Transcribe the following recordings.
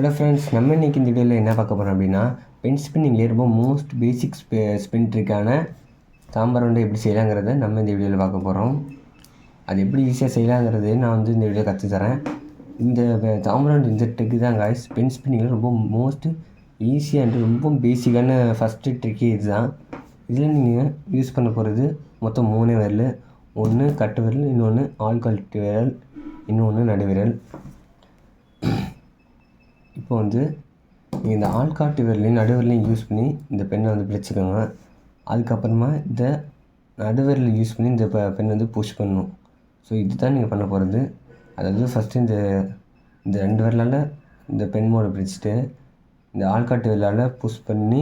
Hello friends, நம்ம இன்றைக்கி இந்த வீடியோவில் என்ன பார்க்க போகிறோம் அப்படின்னா, பென் ஸ்பின்னிங்லேயே ரொம்ப மோஸ்ட் பேசிக் ஸ்பின் ட்ரிக்கான தாம்பரம் எப்படி செய்யலாங்கிறத நம்ம இந்த வீடியோவில் பார்க்க போகிறோம். அது எப்படி ஈஸியாக செய்யலாங்கிறது நான் இந்த வீடியோ கற்றுத்தரேன். இந்த தாம்பரம் இந்த ட்ரிக்கு தான் காய்ஸ் பென் ஸ்பின்னிங்கில் ரொம்ப மோஸ்ட் ஈஸியாக ரொம்ப பேசிக்கான ஃபஸ்ட்டு ட்ரிக்கே இது தான். இதில் நீங்கள் யூஸ் பண்ண போகிறது மொத்தம் 3 விரல். ஒன்று கட்டு விரல், இன்னொன்று ஆள்காட்டு விரல், இன்னொன்று நடுவிரல். இப்போ நீங்கள் இந்த ஆள்காட்டு விரலையும் நடுவிரலையும் யூஸ் பண்ணி இந்த பெண்ணை பிடிச்சிக்கோங்க. அதுக்கப்புறமா இந்த நடுவிரலை யூஸ் பண்ணி இந்த பெண்ணை புஷ் பண்ணணும். ஸோ இதுதான் நீங்கள் பண்ண போகிறது. அதாவது ஃபஸ்ட்டு இந்த 2 விரலால் இந்த பென் மோடை பிடிச்சிட்டு இந்த ஆள்காட்டு விரலால் புஷ் பண்ணி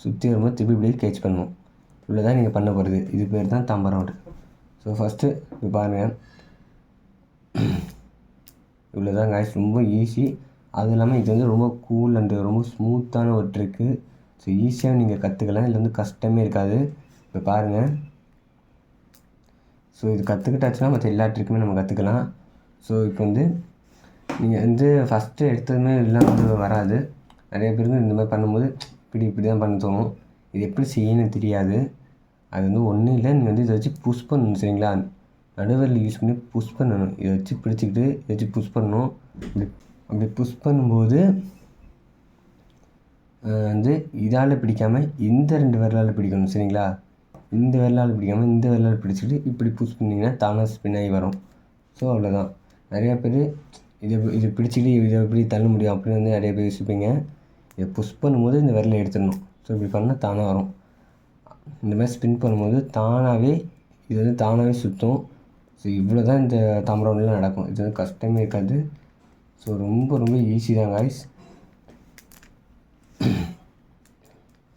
சுற்றி வரும்போது திருப்பி இப்படி கேட்ச் பண்ணணும். இவ்வளோ தான் நீங்கள் பண்ண போகிறது. இது பேர் தான் தாம்பரம். ஸோ ஃபஸ்ட்டு இப்போ பாருங்கள், இவ்வளோ தான் காய்ஸ், ரொம்ப ஈஸி. அதுவும் இல்லாமல் இது ரொம்ப கூல் அண்டு ரொம்ப ஸ்மூத்தான ஒரு ட்ரிக்கு. ஸோ ஈஸியாக நீங்கள் கற்றுக்கலாம். இதில் கஷ்டமே இருக்காது. இப்போ பாருங்கள், ஸோ இது கற்றுக்கிட்டாச்சுன்னா மற்ற எல்லா ட்ரிக்குமே நம்ம கற்றுக்கலாம். ஸோ இப்போ நீங்கள் ஃபஸ்ட்டு எடுத்ததுமே எல்லாம் வராது. நிறைய பேருக்கு இந்த மாதிரி பண்ணும்போது இப்படி தான் பண்ண தோணும். இது எப்படி செய்யணும்னு தெரியாது. அது ஒன்றும் இல்லை, நீங்கள் இதை வச்சு புஷ் பண்ணணும். சரிங்களா? நடுவிரல் யூஸ் பண்ணி புஷ் பண்ணணும். இதை வச்சு பிடிச்சிக்கிட்டு இதை வச்சு புஷ் பண்ணணும். அப்படி புஷ் பண்ணும்போது இதால் பிடிக்காமல் இந்த 2 விரலால் பிடிக்கணும். சரிங்களா? இந்த விரலால் பிடிக்காமல் இந்த விரலால் பிடிச்சிட்டு இப்படி புஷ் பண்ணிங்கன்னா தானாக ஸ்பின் ஆகி வரும். ஸோ அவ்வளோதான். நிறையா பேர் இதை பிடிச்சிட்டு இதை எப்படி தள்ள முடியும் அப்படின்னு நிறைய பேர் யோசிப்பீங்க. இதை புஷ் பண்ணும்போது இந்த விரலை எடுத்துடணும். ஸோ இப்படி பண்ணால் தானாக வரும். இந்த மாதிரி ஸ்பின் பண்ணும்போது தானாகவே இது தானாகவே சுற்றும். ஸோ இவ்வளோ தான் இந்த தாம்பரம்லாம் நடக்கும். இது கஷ்டமே இருக்காது. ஸோ ரொம்ப ஈஸி தான் காய்ஸ்.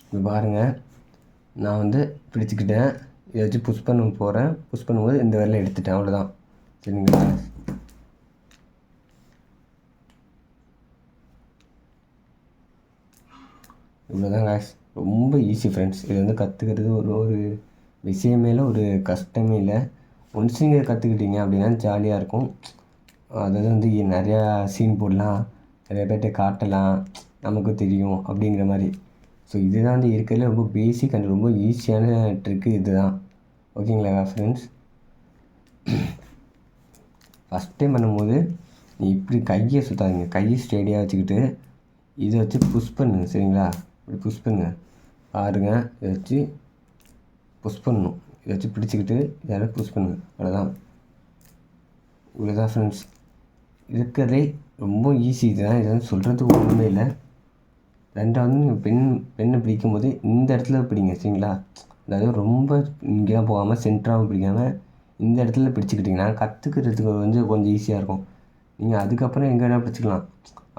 இப்போ பாருங்கள், நான் பிடிச்சிக்கிட்டேன். இதை வச்சு புஷ் பண்ண போகிறேன். புஷ் பண்ணும்போது இந்த விரலை எடுத்துட்டேன். அவ்வளோதான். சரிங்களா? இவ்வளோ தான் காய்ஸ். ரொம்ப ஈஸி ஃப்ரெண்ட்ஸ். இது கற்றுக்கிறது ஒரு விஷயமே இல்லை, ஒரு கஷ்டமே இல்லை. ஒன்ஸ் நீங்கள் கற்றுக்கிட்டீங்க அப்படின்னா ஜாலியாக இருக்கும். அதாவது நிறையா சீன் போடலாம், நிறைய பேர்கிட்ட காட்டலாம், நமக்கு தெரியும் அப்படிங்கிற மாதிரி. ஸோ இதுதான் இருக்கிறதுல ரொம்ப பேசிக் அண்ட் ரொம்ப ஈஸியான ட்ரிக்கு இது தான். ஓகேங்களா ஃப்ரெண்ட்ஸ்? ஃபஸ்ட் டைம் பண்ணும்போது நீ இப்படி கையை சுற்றாதீங்க. கையை ஸ்டேடியாக வச்சுக்கிட்டு இதை வச்சு புஷ் பண்ணுங்க. சரிங்களா? இப்படி புஷ் பண்ணுங்க. பாருங்கள், இதை வச்சு புஷ் பண்ணணும். இதை வச்சு பிடிச்சிக்கிட்டு இதால் புஷ் பண்ணுங்க. அவ்வளோதான். இவ்வளோதான் ஃப்ரெண்ட்ஸ். இருக்கிறதே ரொம்ப ஈஸி. இதுதான். இதை சொல்கிறதுக்கு ஒன்றுமே இல்லை. ரெண்டாவது, நீங்கள் பெண்ணை பிடிக்கும்போது இந்த இடத்துல பிடிங்க. சரிங்களா? அதாவது ரொம்ப இங்கேலாம் போகாமல் சென்டராகவும் பிடிக்காமல் இந்த இடத்துல பிடிச்சிக்கிட்டிங்கன்னா கற்றுக்கிறதுக்கு கொஞ்சம் ஈஸியாக இருக்கும். நீங்கள் அதுக்கப்புறம் எங்கே வேணால் பிடிச்சிக்கலாம்.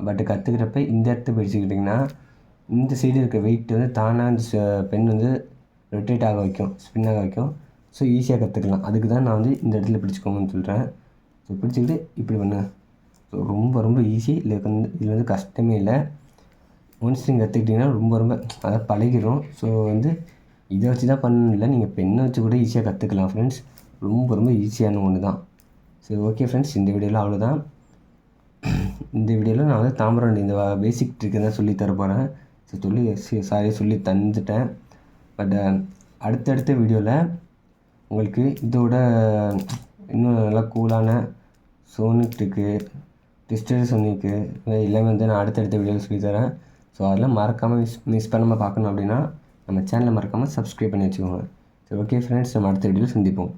பட் கற்றுக்கிறப்ப இந்த இடத்த பிடிச்சிக்கிட்டிங்கன்னா இந்த சைடு இருக்க வெயிட் தானாக இந்த பெண் ரொட்டேட் ஆக வைக்கும், ஸ்பின் ஆக வைக்கும். ஸோ ஈஸியாக கற்றுக்கலாம். அதுக்கு தான் நான் இந்த இடத்துல பிடிச்சிக்கோங்கன்னு சொல்கிறேன். ஸோ பிடிச்சிக்கிட்டு இப்படி பண்ணுங்கள். ஸோ ரொம்ப ஈஸி. இதில் கஷ்டமே இல்லை. ஒன்ஸ் நீங்கள் கற்றுக்கிட்டிங்கன்னா ரொம்ப அதை பழகிடும். ஸோ இதை வச்சு தான் பண்ணல, நீங்கள் பெண்ணை வச்சு கூட ஈஸியாக கற்றுக்கலாம் ஃப்ரெண்ட்ஸ். ரொம்ப ஈஸியான ஒன்று தான். சரி, ஓகே ஃப்ரெண்ட்ஸ், இந்த வீடியோவில் அவ்வளோதான். இந்த வீடியோவில் நான் தாம்பரம் இந்த பேசிக் ட்ரிக்கு தான் சொல்லி தர போகிறேன். சொல்லி தந்துட்டேன். பட் அடுத்தடுத்த வீடியோவில் உங்களுக்கு இதோட இன்னும் நல்லா கூலான சோனிக் ட்ரிக்கு, ட்விஸ்டட் சோனிக்கு எல்லாமே நான் அடுத்தடுத்த வீடியோவில் சொல்லித்தரேன். ஸோ அதெல்லாம் மறக்காமல் மிஸ் பண்ணாமல் பார்க்கணும் அப்படின்னா நம்ம சேனலை மறக்காமல் சப்ஸ்கிரைப் பண்ணி வச்சுக்கோங்க. சரி, ஓகே ஃப்ரெண்ட்ஸ், நம்ம அடுத்த வீடியோவில் சந்திப்போம்.